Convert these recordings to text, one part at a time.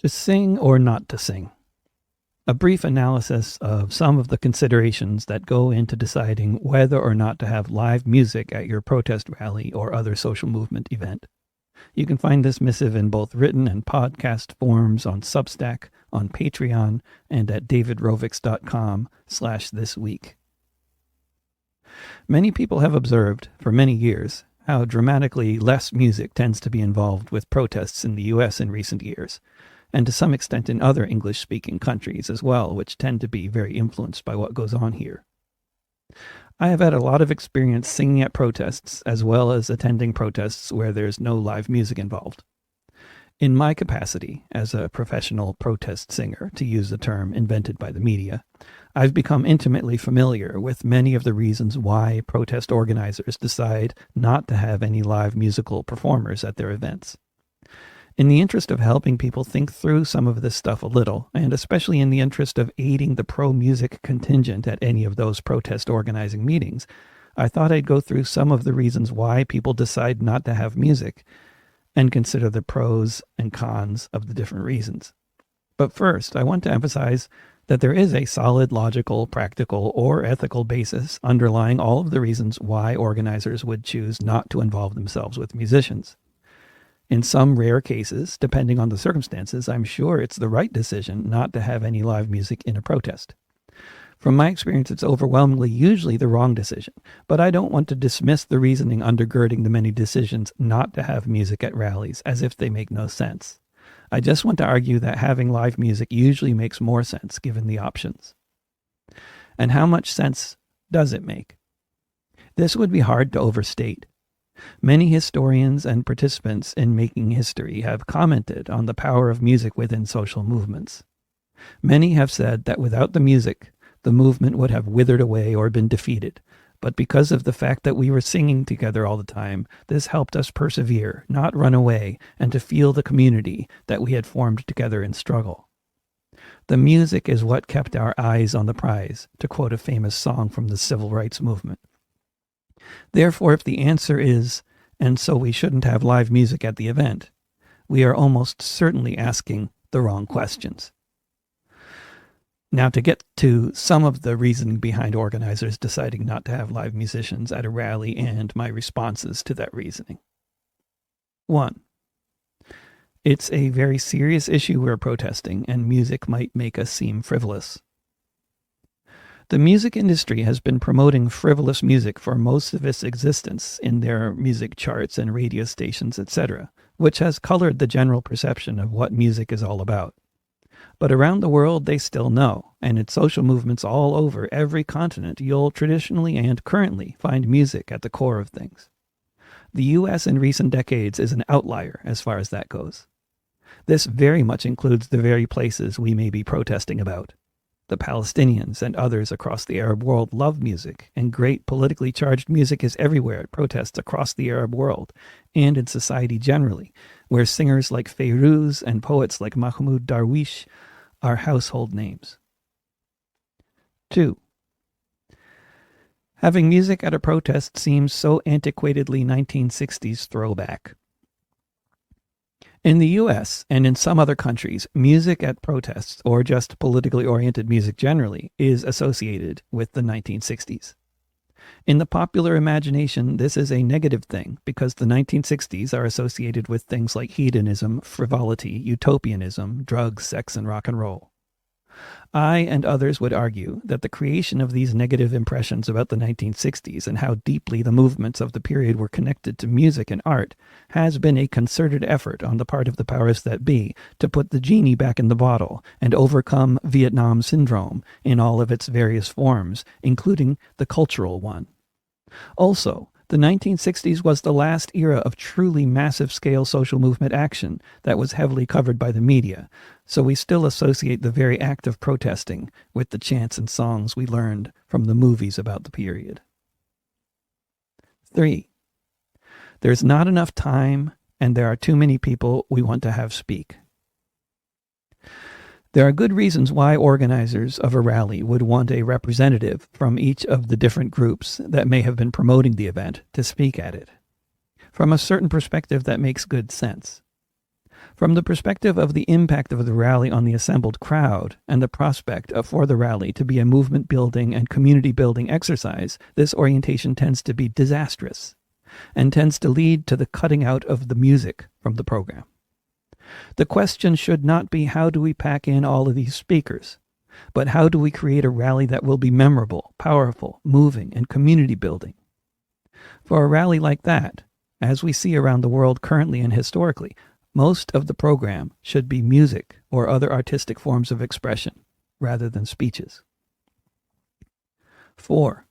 To sing or not to sing. A brief analysis of some of the considerations that go into deciding whether or not to have live music at your protest rally or other social movement event. You can find this missive in both written and podcast forms on Substack, on Patreon, and at davidrovics.com/thisweek. Many people have observed, for many years, how dramatically less music tends to be involved with protests in the US in recent years, and to some extent in other English-speaking countries as well, which tend to be very influenced by what goes on here. I have had a lot of experience singing at protests, as well as attending protests where there's no live music involved. In my capacity as a professional protest singer, to use the term invented by the media, I've become intimately familiar with many of the reasons why protest organizers decide not to have any live musical performers at their events. In the interest of helping people think through some of this stuff a little, and especially in the interest of aiding the pro-music contingent at any of those protest organizing meetings, I thought I'd go through some of the reasons why people decide not to have music, and consider the pros and cons of the different reasons. But first, I want to emphasize that there is a solid logical, practical, or ethical basis underlying all of the reasons why organizers would choose not to involve themselves with musicians. In some rare cases, depending on the circumstances, I'm sure it's the right decision not to have any live music in a protest. From my experience, it's overwhelmingly usually the wrong decision, but I don't want to dismiss the reasoning undergirding the many decisions not to have music at rallies as if they make no sense. I just want to argue that having live music usually makes more sense given the options. And how much sense does it make? This would be hard to overstate. Many historians and participants in making history have commented on the power of music within social movements. Many have said that without the music, the movement would have withered away or been defeated, but because of the fact that we were singing together all the time, this helped us persevere, not run away, and to feel the community that we had formed together in struggle. The music is what kept our eyes on the prize, to quote a famous song from the civil rights movement. Therefore, if the answer is, and so we shouldn't have live music at the event, we are almost certainly asking the wrong questions. Now, to get to some of the reasoning behind organizers deciding not to have live musicians at a rally and my responses to that reasoning. 1. It's a very serious issue we're protesting, and music might make us seem frivolous. The music industry has been promoting frivolous music for most of its existence in their music charts and radio stations, etc., which has colored the general perception of what music is all about. But around the world, they still know, and in social movements all over every continent, you'll traditionally and currently find music at the core of things. The U.S. in recent decades is an outlier as far as that goes. This very much includes the very places we may be protesting about. The Palestinians and others across the Arab world love music, and great politically charged music is everywhere at protests across the Arab world, and in society generally, where singers like Fairuz and poets like Mahmoud Darwish are household names. 2. Having music at a protest seems so antiquatedly 1960s throwback. In the U.S. and in some other countries, music at protests, or just politically oriented music generally, is associated with the 1960s. In the popular imagination, this is a negative thing because the 1960s are associated with things like hedonism, frivolity, utopianism, drugs, sex, and rock and roll. I and others would argue that the creation of these negative impressions about the 1960s and how deeply the movements of the period were connected to music and art has been a concerted effort on the part of the powers that be to put the genie back in the bottle and overcome Vietnam syndrome in all of its various forms, including the cultural one. Also, the 1960s was the last era of truly massive-scale social movement action that was heavily covered by the media, so we still associate the very act of protesting with the chants and songs we learned from the movies about the period. 3. There's not enough time, and there are too many people we want to have speak. There are good reasons why organizers of a rally would want a representative from each of the different groups that may have been promoting the event to speak at it. From a certain perspective, that makes good sense. From the perspective of the impact of the rally on the assembled crowd and the prospect for the rally to be a movement building and community building exercise, this orientation tends to be disastrous and tends to lead to the cutting out of the music from the program. The question should not be how do we pack in all of these speakers, but how do we create a rally that will be memorable, powerful, moving, and community building? For a rally like that, as we see around the world currently and historically, most of the program should be music or other artistic forms of expression rather than speeches. 4.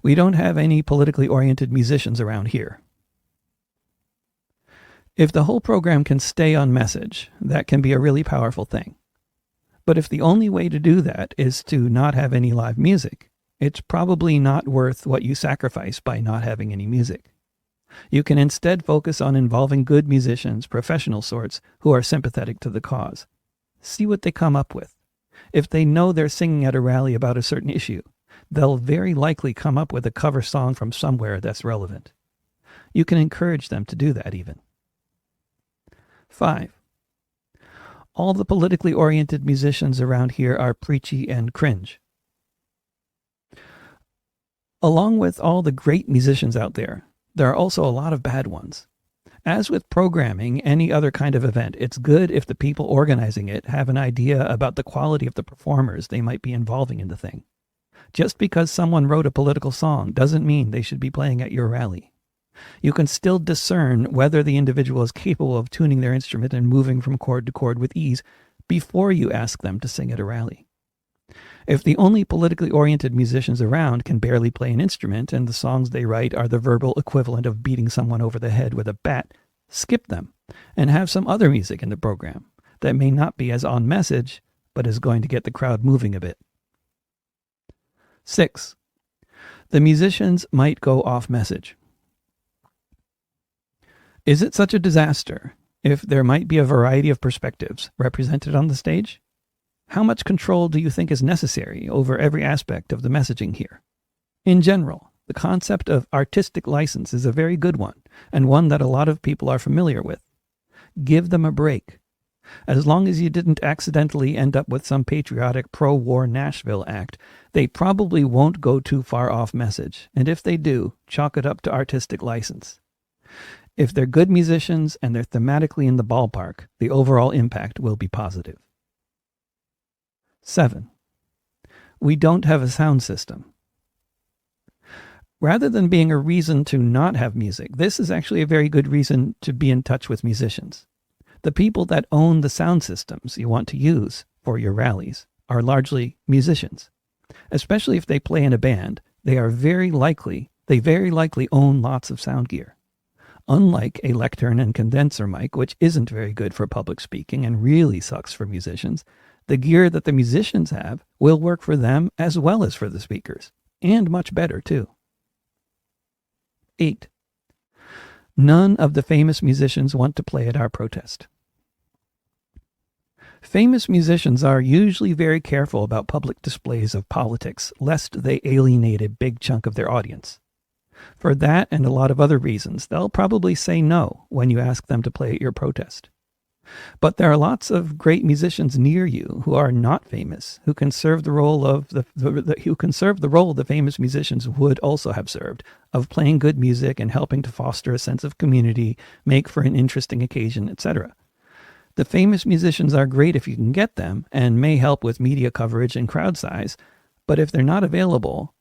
We don't have any politically oriented musicians around here. If the whole program can stay on message, that can be a really powerful thing. But if the only way to do that is to not have any live music, it's probably not worth what you sacrifice by not having any music. You can instead focus on involving good musicians, professional sorts, who are sympathetic to the cause. See what they come up with. If they know they're singing at a rally about a certain issue, they'll very likely come up with a cover song from somewhere that's relevant. You can encourage them to do that even. 5. All the politically oriented musicians around here are preachy and cringe. Along with all the great musicians out there are also a lot of bad ones. As with programming any other kind of event, it's good if the people organizing it have an idea about the quality of the performers they might be involving in the thing. Just because someone wrote a political song doesn't mean they should be playing at your rally. You can still discern whether the individual is capable of tuning their instrument and moving from chord to chord with ease before you ask them to sing at a rally. If the only politically oriented musicians around can barely play an instrument and the songs they write are the verbal equivalent of beating someone over the head with a bat, skip them and have some other music in the program that may not be as on message, but is going to get the crowd moving a bit. 6. The musicians might go off message. Is it such a disaster if there might be a variety of perspectives represented on the stage? How much control do you think is necessary over every aspect of the messaging here? In general, the concept of artistic license is a very good one, and one that a lot of people are familiar with. Give them a break. As long as you didn't accidentally end up with some patriotic pro-war Nashville act, they probably won't go too far off message, and if they do, chalk it up to artistic license. If they're good musicians and they're thematically in the ballpark, the overall impact will be positive. 7. We don't have a sound system. Rather than being a reason to not have music, this is actually a very good reason to be in touch with musicians. The people that own the sound systems you want to use for your rallies are largely musicians. Especially if they play in a band, they very likely own lots of sound gear. Unlike a lectern and condenser mic, which isn't very good for public speaking and really sucks for musicians, the gear that the musicians have will work for them as well as for the speakers, and much better too. 8. None of the famous musicians want to play at our protest. Famous musicians are usually very careful about public displays of politics, lest they alienate a big chunk of their audience. For that and a lot of other reasons, they'll probably say no when you ask them to play at your protest. But there are lots of great musicians near you who are not famous, who can serve the role of the famous musicians would also have served, of playing good music and helping to foster a sense of community, make for an interesting occasion, etc. The famous musicians are great if you can get them, and may help with media coverage and crowd size, but if they're not available,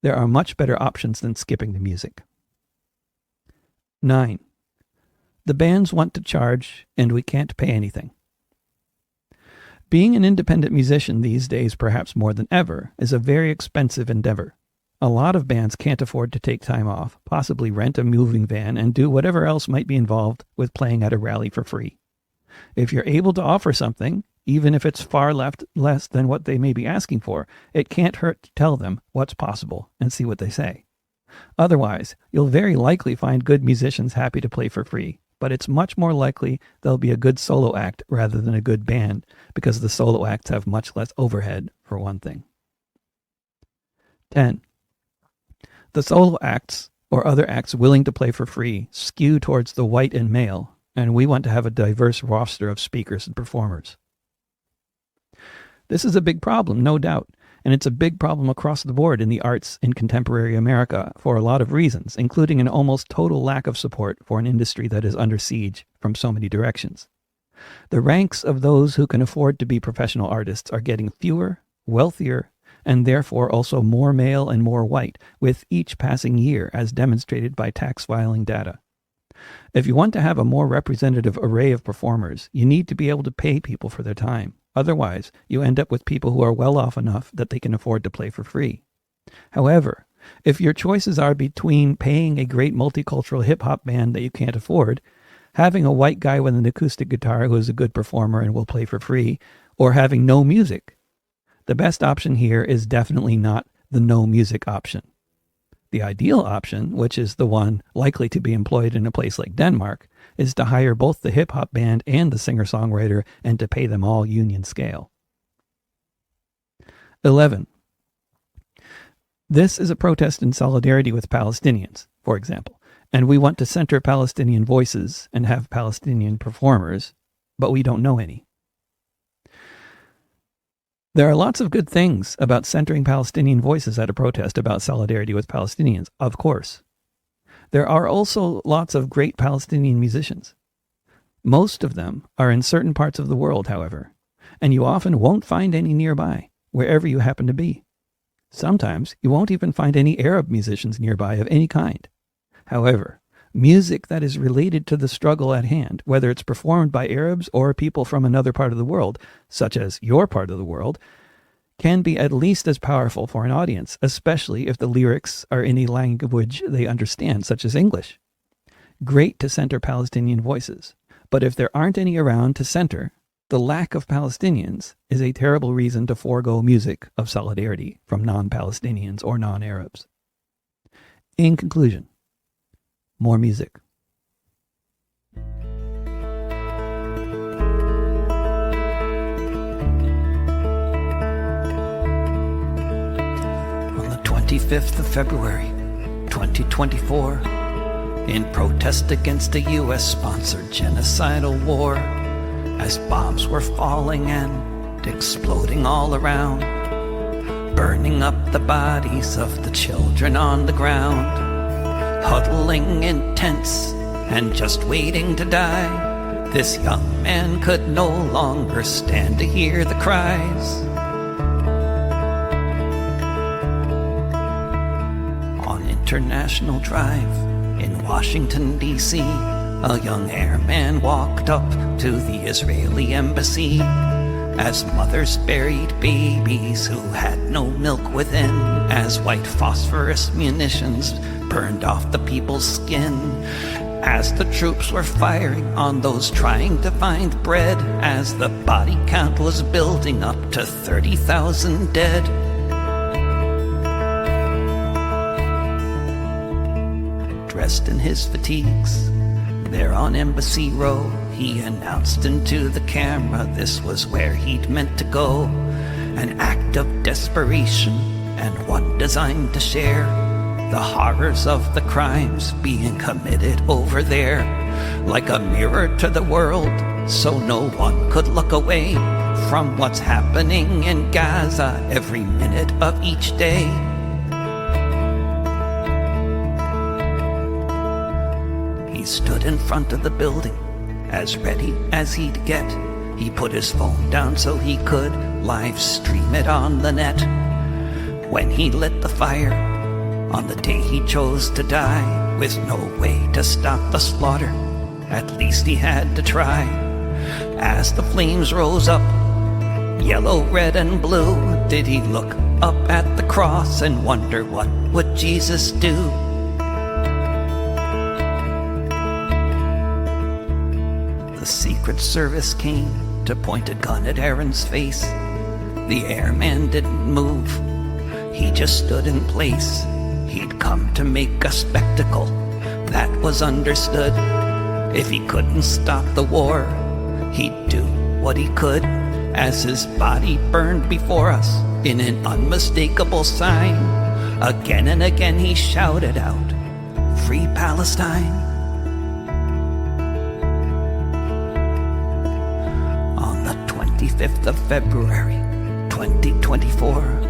there are much better options than skipping the music. 9. The bands want to charge, and we can't pay anything. Being an independent musician these days, perhaps more than ever, is a very expensive endeavor. A lot of bands can't afford to take time off, possibly rent a moving van, and do whatever else might be involved with playing at a rally for free. If you're able to offer something, even if it's far less than what they may be asking for, it can't hurt to tell them what's possible and see what they say. Otherwise, you'll very likely find good musicians happy to play for free, but it's much more likely there'll be a good solo act rather than a good band, because the solo acts have much less overhead, for one thing. 10. The solo acts, or other acts willing to play for free, skew towards the white and male, and we want to have a diverse roster of speakers and performers. This is a big problem, no doubt, and it's a big problem across the board in the arts in contemporary America for a lot of reasons, including an almost total lack of support for an industry that is under siege from so many directions. The ranks of those who can afford to be professional artists are getting fewer, wealthier, and therefore also more male and more white with each passing year, as demonstrated by tax filing data. If you want to have a more representative array of performers, you need to be able to pay people for their time. Otherwise, you end up with people who are well off enough that they can afford to play for free. However, if your choices are between paying a great multicultural hip-hop band that you can't afford, having a white guy with an acoustic guitar who is a good performer and will play for free, or having no music, the best option here is definitely not the no music option. The ideal option, which is the one likely to be employed in a place like Denmark, is to hire both the hip-hop band and the singer-songwriter and to pay them all union scale. 11. This is a protest in solidarity with Palestinians, for example, and we want to center Palestinian voices and have Palestinian performers, but we don't know any. There are lots of good things about centering Palestinian voices at a protest about solidarity with Palestinians, of course. There are also lots of great Palestinian musicians. Most of them are in certain parts of the world, however, and you often won't find any nearby, wherever you happen to be. Sometimes you won't even find any Arab musicians nearby of any kind. However, music that is related to the struggle at hand, whether it's performed by Arabs or people from another part of the world, such as your part of the world, can be at least as powerful for an audience, especially if the lyrics are in a language they understand, such as English. Great to center Palestinian voices, but if there aren't any around to center, the lack of Palestinians is a terrible reason to forego music of solidarity from non-Palestinians or non-Arabs. In conclusion, more music. On the 25th of February, 2024, in protest against a US-sponsored genocidal war, as bombs were falling and exploding all around, burning up the bodies of the children on the ground, huddling in tents and just waiting to die, this young man could no longer stand to hear the cries. On International Drive in Washington, D.C., a young airman walked up to the Israeli embassy as mothers buried babies who had no milk within, as white phosphorus munitions burned off the people's skin, as the troops were firing on those trying to find bread, as the body count was building up to 30,000 dead. Dressed in his fatigues, there on Embassy Row, he announced into the camera this was where he'd meant to go, an act of desperation and one designed to share the horrors of the crimes being committed over there, like a mirror to the world, so no one could look away from what's happening in Gaza every minute of each day. He stood in front of the building, as ready as he'd get. He put his phone down so he could live stream it on the net. When he lit the fire, on the day he chose to die, with no way to stop the slaughter, at least he had to try. As the flames rose up, yellow, red, and blue, did he look up at the cross and wonder what would Jesus do? The Secret Service came to point a gun at Aaron's face. The airman didn't move, he just stood in place. He'd come to make a spectacle, that was understood. If he couldn't stop the war, he'd do what he could, as his body burned before us in an unmistakable sign. Again and again he shouted out, "Free Palestine." 25th of February, 2024.